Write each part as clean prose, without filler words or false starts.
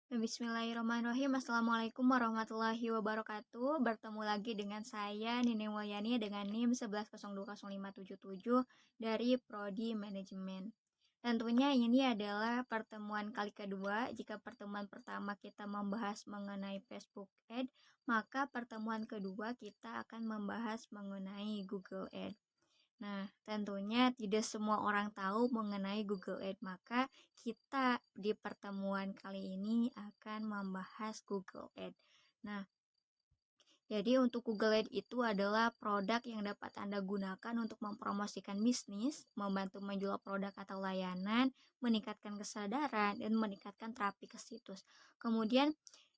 Bismillahirrahmanirrahim. Assalamualaikum warahmatullahi wabarakatuh. Bertemu lagi dengan saya Nining Wahyani dengan NIM 11020577 dari Prodi Manajemen. Tentunya ini adalah pertemuan kali kedua. Jika pertemuan pertama kita membahas mengenai Facebook Ad, maka pertemuan kedua kita akan membahas mengenai Google Ad. Nah, tentunya tidak semua orang tahu mengenai Google Ads, maka kita di pertemuan kali ini akan membahas Google Ads. Nah, jadi untuk Google Ads itu adalah produk yang dapat Anda gunakan untuk mempromosikan bisnis, membantu menjual produk atau layanan, meningkatkan kesadaran, dan meningkatkan traffic ke situs. Kemudian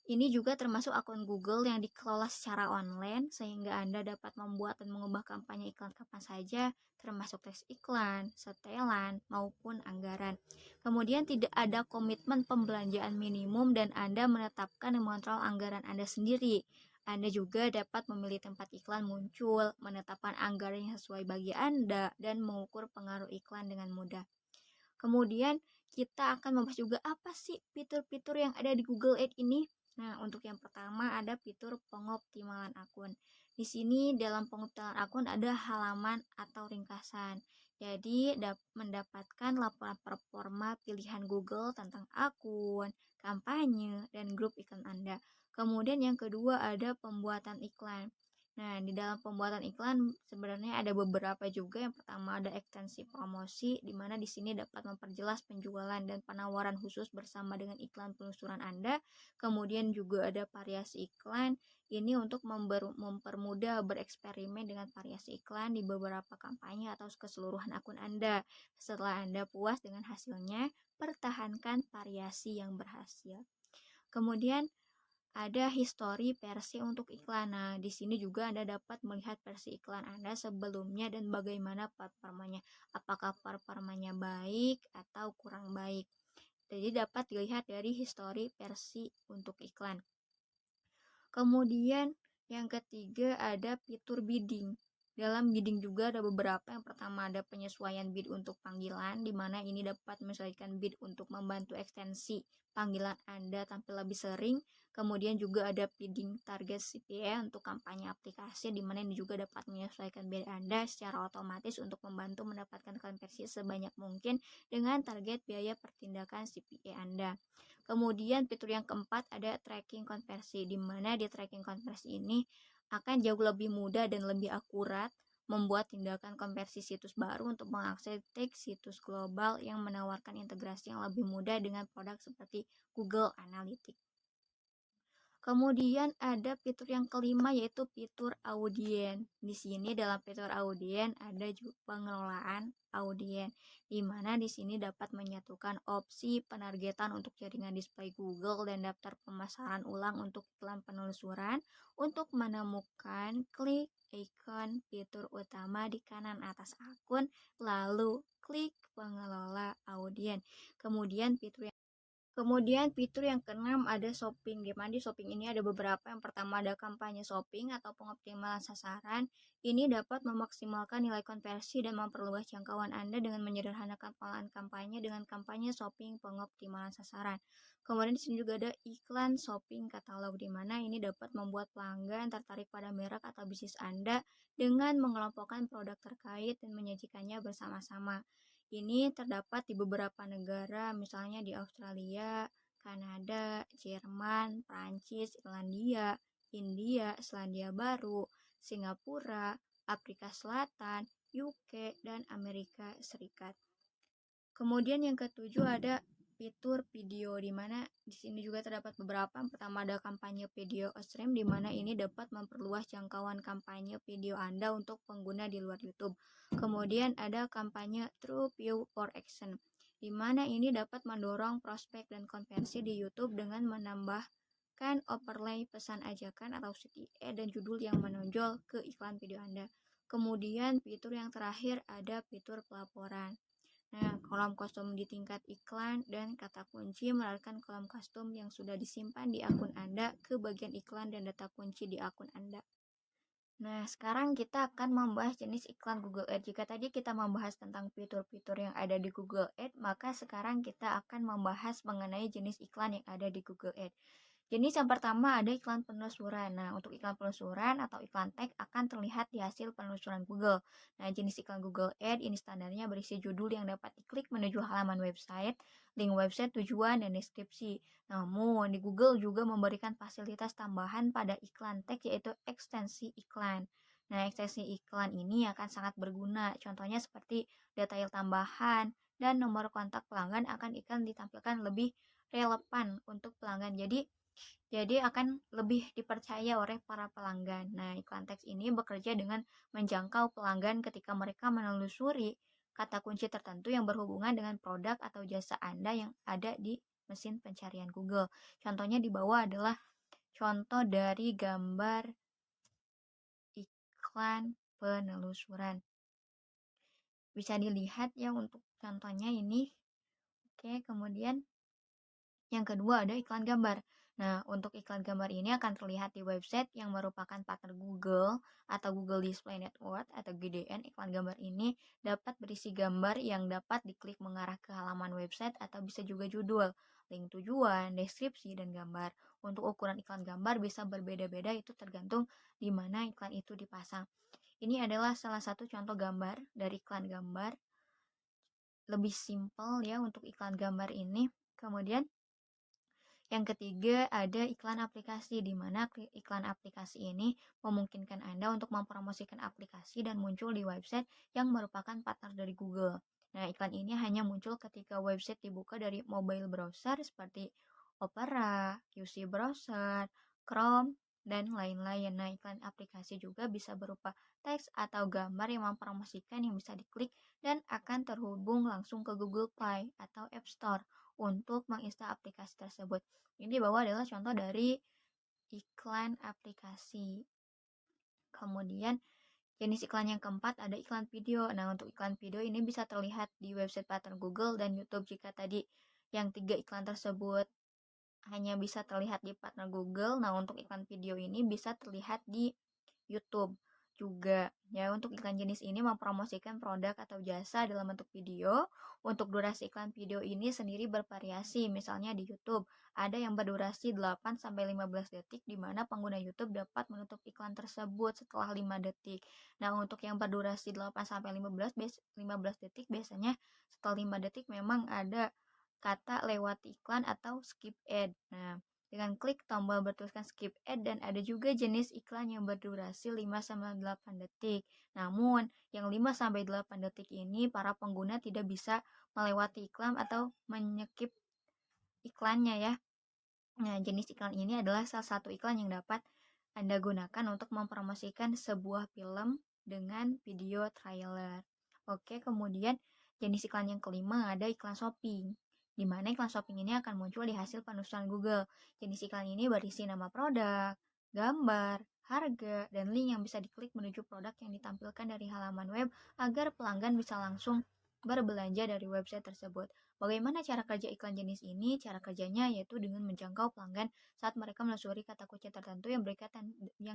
ini juga termasuk akun Google yang dikelola secara online sehingga Anda dapat membuat dan mengubah kampanye iklan kapan saja, termasuk teks iklan, setelan, maupun anggaran. Kemudian tidak ada komitmen pembelanjaan minimum dan Anda menetapkan dan mengontrol anggaran Anda sendiri. Anda juga dapat memilih tempat iklan muncul, menetapkan anggaran yang sesuai bagi Anda, dan mengukur pengaruh iklan dengan mudah. Kemudian kita akan membahas juga apa sih fitur-fitur yang ada di Google Ads ini. Nah, untuk yang pertama ada fitur pengoptimalan akun. Di sini dalam pengoptimalan akun ada halaman atau ringkasan. Jadi mendapatkan laporan performa pilihan Google tentang akun, kampanye, dan grup iklan Anda. Kemudian yang kedua ada pembuatan iklan. Nah, di dalam pembuatan iklan sebenarnya ada beberapa juga. Yang pertama ada ekstensi promosi, di mana di sini dapat memperjelas penjualan dan penawaran khusus bersama dengan iklan penelusuran Anda. Kemudian juga ada variasi iklan. Ini untuk mempermudah bereksperimen dengan variasi iklan di beberapa kampanye atau keseluruhan akun Anda. Setelah Anda puas dengan hasilnya, pertahankan variasi yang berhasil. Kemudian ada histori versi untuk iklan. Nah, di sini juga Anda dapat melihat versi iklan Anda sebelumnya dan bagaimana performanya. Apakah performanya baik atau kurang baik. Jadi dapat dilihat dari histori versi untuk iklan. Kemudian yang ketiga ada fitur bidding. Dalam bidding juga ada beberapa. Yang pertama ada penyesuaian bid untuk panggilan, di mana ini dapat menyesuaikan bid untuk membantu ekstensi panggilan Anda tampil lebih sering. Kemudian juga ada bidding target CPA untuk kampanye aplikasi, di mana ini juga dapat menyesuaikan bid Anda secara otomatis untuk membantu mendapatkan konversi sebanyak mungkin dengan target biaya pertindakan CPA Anda. Kemudian fitur yang keempat ada tracking konversi, di mana di tracking konversi ini akan jauh lebih mudah dan lebih akurat membuat tindakan konversi situs baru untuk mengakses situs global yang menawarkan integrasi yang lebih mudah dengan produk seperti Google Analytics. Kemudian ada fitur yang kelima yaitu fitur audien. Di sini dalam fitur audien ada juga pengelolaan audien, di mana di sini dapat menyatukan opsi penargetan untuk jaringan display Google dan daftar pemasaran ulang untuk iklan penelusuran untuk menemukan klik ikon fitur utama di kanan atas akun, lalu klik pengelola audien. Kemudian fitur yang keenam ada shopping, di mana di shopping ini ada beberapa. Yang pertama ada kampanye shopping atau pengoptimalan sasaran. Ini dapat memaksimalkan nilai konversi dan memperluas jangkauan Anda dengan menyederhanakan pengolahan kampanye dengan kampanye shopping pengoptimalan sasaran. Kemudian di sini juga ada iklan shopping katalog, di mana ini dapat membuat pelanggan tertarik pada merek atau bisnis Anda dengan mengelompokkan produk terkait dan menyajikannya bersama-sama. Ini terdapat di beberapa negara, misalnya di Australia, Kanada, Jerman, Prancis, Irlandia, India, Selandia Baru, Singapura, Afrika Selatan, UK, dan Amerika Serikat. Kemudian yang ketujuh ada fitur video, di mana di sini juga terdapat beberapa. Yang pertama ada kampanye video stream, di mana ini dapat memperluas jangkauan kampanye video Anda untuk pengguna di luar YouTube. Kemudian ada kampanye True View for Action, di mana ini dapat mendorong prospek dan konversi di YouTube dengan menambahkan overlay pesan ajakan atau CTA dan judul yang menonjol ke iklan video Anda. Kemudian fitur yang terakhir ada fitur pelaporan. Nah, kolom kostum di tingkat iklan dan kata kunci melarikan kolom kostum yang sudah disimpan di akun Anda ke bagian iklan dan data kunci di akun Anda. Nah, sekarang kita akan membahas jenis iklan Google Ads. Jika tadi kita membahas tentang fitur-fitur yang ada di Google Ads, maka sekarang kita akan membahas mengenai jenis iklan yang ada di Google Ads. Jenis yang pertama ada iklan penelusuran. Nah, untuk iklan penelusuran atau iklan tag akan terlihat di hasil penelusuran Google. Nah, jenis iklan Google Ads ini standarnya berisi judul yang dapat diklik menuju halaman website, link website tujuan, dan deskripsi. Namun, di Google juga memberikan fasilitas tambahan pada iklan tag yaitu ekstensi iklan. Nah, ekstensi iklan ini akan sangat berguna. Contohnya seperti detail tambahan dan nomor kontak pelanggan akan ditampilkan lebih relevan untuk pelanggan. Jadi akan lebih dipercaya oleh para pelanggan. Nah, iklan teks ini bekerja dengan menjangkau pelanggan ketika mereka menelusuri kata kunci tertentu yang berhubungan dengan produk atau jasa Anda yang ada di mesin pencarian Google. Contohnya di bawah adalah contoh dari gambar iklan penelusuran. Bisa dilihat ya untuk contohnya ini. Oke, kemudian yang kedua ada iklan gambar. Nah, untuk iklan gambar ini akan terlihat di website yang merupakan partner Google atau Google Display Network atau GDN. Iklan gambar ini dapat berisi gambar yang dapat diklik mengarah ke halaman website atau bisa juga judul, link tujuan, deskripsi, dan gambar. Untuk ukuran iklan gambar bisa berbeda-beda, itu tergantung di mana iklan itu dipasang. Ini adalah salah satu contoh gambar dari iklan gambar. Lebih simpel ya untuk iklan gambar ini. Kemudian yang ketiga ada iklan aplikasi, di mana iklan aplikasi ini memungkinkan Anda untuk mempromosikan aplikasi dan muncul di website yang merupakan partner dari Google. Nah, iklan ini hanya muncul ketika website dibuka dari mobile browser seperti Opera, UC Browser, Chrome, dan lain-lain. Nah, iklan aplikasi juga bisa berupa teks atau gambar yang mempromosikan yang bisa diklik dan akan terhubung langsung ke Google Play atau App Store untuk menginstal aplikasi tersebut. Ini di bawah adalah contoh dari iklan aplikasi. Kemudian jenis iklan yang keempat ada iklan video. Nah, untuk iklan video ini bisa terlihat di website partner Google dan YouTube. Jika tadi yang 3 iklan tersebut hanya bisa terlihat di partner Google, nah untuk iklan video ini bisa terlihat di YouTube juga. Ya, untuk iklan jenis ini mempromosikan produk atau jasa dalam bentuk video. Untuk durasi iklan video ini sendiri bervariasi. Misalnya di YouTube ada yang berdurasi 8 sampai 15 detik di mana pengguna YouTube dapat menutup iklan tersebut setelah 5 detik. Nah, untuk yang berdurasi 8 sampai 15 detik biasanya setelah 5 detik memang ada kata lewati iklan atau skip ad. Nah, dengan klik tombol bertuliskan skip ad dan ada juga jenis iklan yang berdurasi 5-8 detik. Namun, yang 5-8 detik ini para pengguna tidak bisa melewati iklan atau menyekip iklannya ya. Nah, jenis iklan ini adalah salah satu iklan yang dapat Anda gunakan untuk mempromosikan sebuah film dengan video trailer. Oke, kemudian jenis iklan yang kelima ada iklan shopping, di mana iklan shopping ini akan muncul di hasil penelusuran Google. Jenis iklan ini berisi nama produk, gambar, harga, dan link yang bisa diklik menuju produk yang ditampilkan dari halaman web agar pelanggan bisa langsung berbelanja dari website tersebut. Bagaimana cara kerja iklan jenis ini? Cara kerjanya yaitu dengan menjangkau pelanggan saat mereka menelusuri kata kunci tertentu yang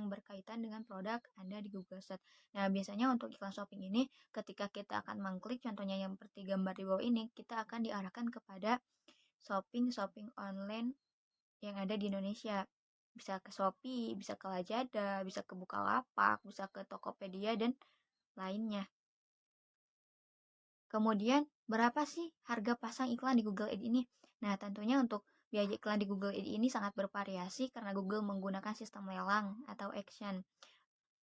berkaitan dengan produk Anda di Google Search. Nah, biasanya untuk iklan shopping ini ketika kita akan mengklik contohnya yang seperti gambar di bawah ini, kita akan diarahkan kepada shopping online yang ada di Indonesia. Bisa ke Shopee, bisa ke Lazada, bisa ke Bukalapak, bisa ke Tokopedia dan lainnya. Kemudian, berapa sih harga pasang iklan di Google Ads ini? Nah, tentunya untuk biaya iklan di Google Ads ini sangat bervariasi karena Google menggunakan sistem lelang atau auction.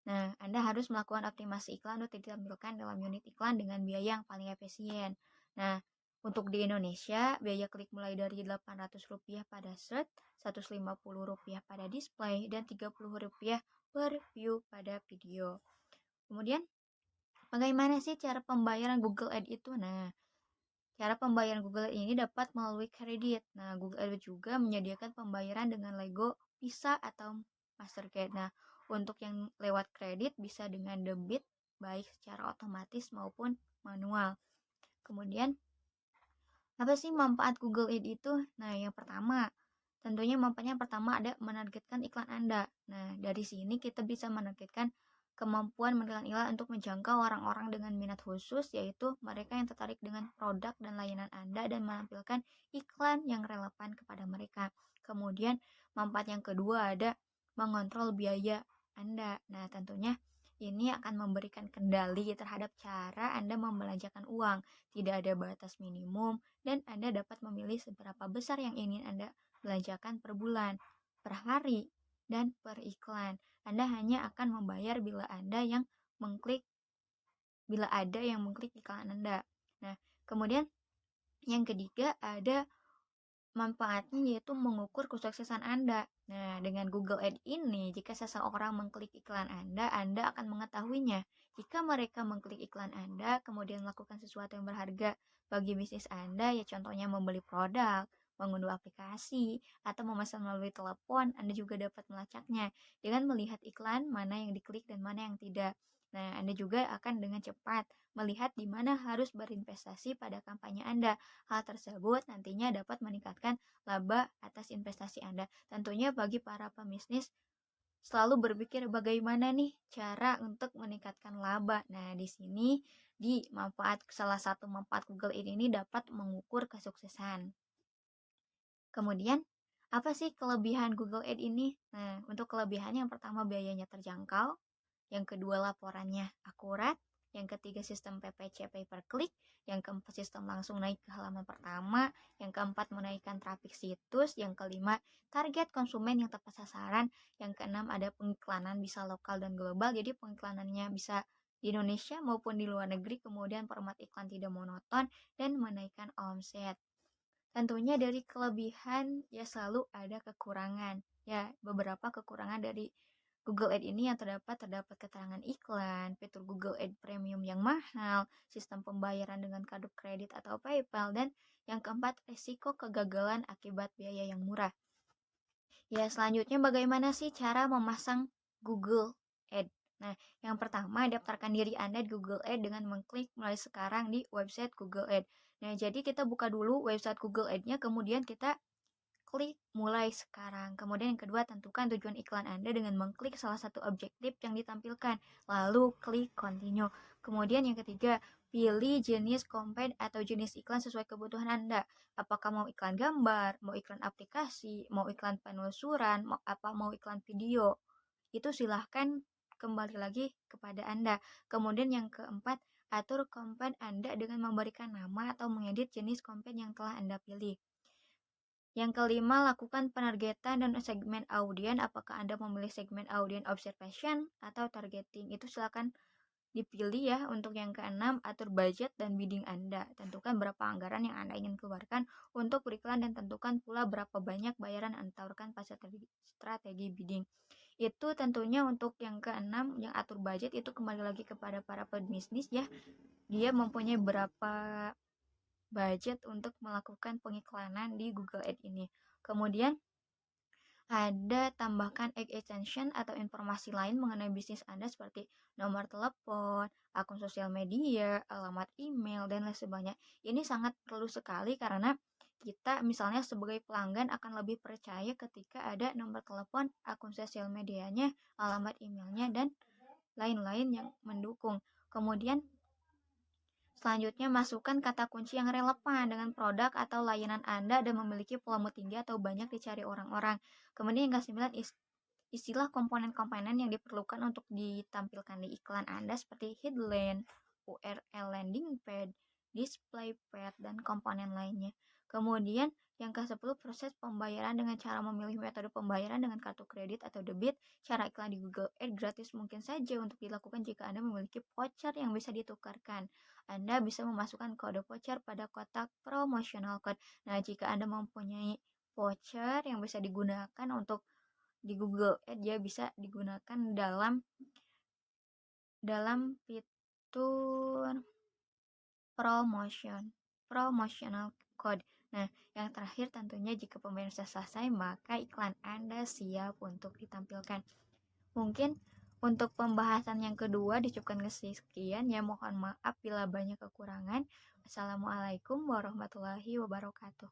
Nah, Anda harus melakukan optimasi iklan untuk ditampilkan dalam unit iklan dengan biaya yang paling efisien. Nah, untuk di Indonesia, biaya klik mulai dari Rp800 pada search, Rp150 pada display, dan Rp30 per view pada video. Kemudian, bagaimana sih cara pembayaran Google Ads itu? Nah, cara pembayaran Google Ads ini dapat melalui kredit. Nah, Google Ads juga menyediakan pembayaran dengan Lego, Visa, atau Mastercard. Nah, untuk yang lewat kredit bisa dengan debit, baik secara otomatis maupun manual. Kemudian, apa sih manfaat Google Ads itu? Nah, yang pertama, tentunya manfaatnya pertama ada menargetkan iklan Anda. Nah, dari sini kita bisa menargetkan kemampuan menelan iklan untuk menjangkau orang-orang dengan minat khusus, yaitu mereka yang tertarik dengan produk dan layanan Anda dan menampilkan iklan yang relevan kepada mereka. Kemudian, manfaat yang kedua ada mengontrol biaya Anda. Nah, tentunya ini akan memberikan kendali terhadap cara Anda membelanjakan uang. Tidak ada batas minimum dan Anda dapat memilih seberapa besar yang ingin Anda belanjakan per bulan, per hari, dan per iklan. Anda hanya akan membayar bila ada yang mengklik iklan Anda. Nah, kemudian yang ketiga ada manfaatnya yaitu mengukur kesuksesan Anda. Nah, dengan Google Ads ini, jika seseorang mengklik iklan Anda akan mengetahuinya. Jika mereka mengklik iklan Anda, kemudian melakukan sesuatu yang berharga bagi bisnis Anda, ya contohnya membeli produk, mengunduh aplikasi, atau memesan melalui telepon, Anda juga dapat melacaknya dengan melihat iklan mana yang diklik dan mana yang tidak. Nah, Anda juga akan dengan cepat melihat di mana harus berinvestasi pada kampanye Anda. Hal tersebut nantinya dapat meningkatkan laba atas investasi Anda. Tentunya bagi para pebisnis selalu berpikir bagaimana nih cara untuk meningkatkan laba. Nah, di sini salah satu manfaat Google Ads ini dapat mengukur kesuksesan. Kemudian, apa sih kelebihan Google Ads ini? Nah, untuk kelebihannya yang pertama biayanya terjangkau, yang kedua laporannya akurat, yang ketiga sistem PPC pay per click, yang keempat sistem langsung naik ke halaman pertama, yang keempat menaikkan trafik situs, yang kelima target konsumen yang tepat sasaran, yang keenam ada pengiklanan bisa lokal dan global, jadi pengiklanannya bisa di Indonesia maupun di luar negeri, kemudian format iklan tidak monoton, dan menaikkan omset. Tentunya dari kelebihan ya selalu ada kekurangan. Ya, beberapa kekurangan dari Google Ads ini yang terdapat keterangan iklan, fitur Google Ads Premium yang mahal, sistem pembayaran dengan kartu kredit atau PayPal, dan yang keempat, risiko kegagalan akibat biaya yang murah. Ya, selanjutnya bagaimana sih cara memasang Google Ads? Nah, yang pertama, daftarkan diri Anda di Google Ads dengan mengklik mulai sekarang di website Google Ads. Nah, jadi kita buka dulu website Google Ads-nya, kemudian kita klik mulai sekarang. Kemudian yang kedua, tentukan tujuan iklan Anda dengan mengklik salah satu objektif yang ditampilkan. Lalu klik continue. Kemudian yang ketiga, pilih jenis campaign atau jenis iklan sesuai kebutuhan Anda. Apakah mau iklan gambar, mau iklan aplikasi, mau iklan penelusuran, mau iklan video. Itu silahkan kembali lagi kepada Anda. Kemudian yang keempat, atur campaign Anda dengan memberikan nama atau mengedit jenis campaign yang telah Anda pilih. Yang kelima, lakukan penargetan dan segmen audiens. Apakah Anda memilih segmen audiens observation atau targeting? Itu silakan dipilih ya. Untuk yang keenam, atur budget dan bidding Anda. Tentukan berapa anggaran yang Anda ingin keluarkan untuk beriklan dan tentukan pula berapa banyak bayaran Anda tawarkan pada strategi bidding. Itu tentunya untuk yang keenam, yang atur budget itu kembali lagi kepada para pebisnis ya. Dia mempunyai berapa budget untuk melakukan pengiklanan di Google Ads ini. Kemudian ada tambahkan extension atau informasi lain mengenai bisnis Anda seperti nomor telepon, akun sosial media, alamat email, dan lain sebagainya. Ini sangat perlu sekali karena kita misalnya sebagai pelanggan akan lebih percaya ketika ada nomor telepon, akun sosial medianya, alamat emailnya, dan lain-lain yang mendukung. Kemudian selanjutnya, masukkan kata kunci yang relevan dengan produk atau layanan Anda dan memiliki volume tinggi atau banyak dicari orang-orang. Kemudian yang ke-9, istilah komponen-komponen yang diperlukan untuk ditampilkan di iklan Anda seperti headline, URL landing page, display page, dan komponen lainnya. Kemudian yang ke-10, proses pembayaran dengan cara memilih metode pembayaran dengan kartu kredit atau debit. Cara iklan di Google Ads gratis mungkin saja untuk dilakukan jika Anda memiliki voucher yang bisa ditukarkan. Anda bisa memasukkan kode voucher pada kotak promotional code. Nah, jika Anda mempunyai voucher yang bisa digunakan untuk di Google Ads, dia bisa digunakan dalam fitur promotional code. Nah, yang terakhir tentunya jika pembayaran sudah selesai, maka iklan Anda siap untuk ditampilkan. Mungkin untuk pembahasan yang kedua dicukupkan sekian ya, mohon maaf bila banyak kekurangan. Assalamualaikum warahmatullahi wabarakatuh.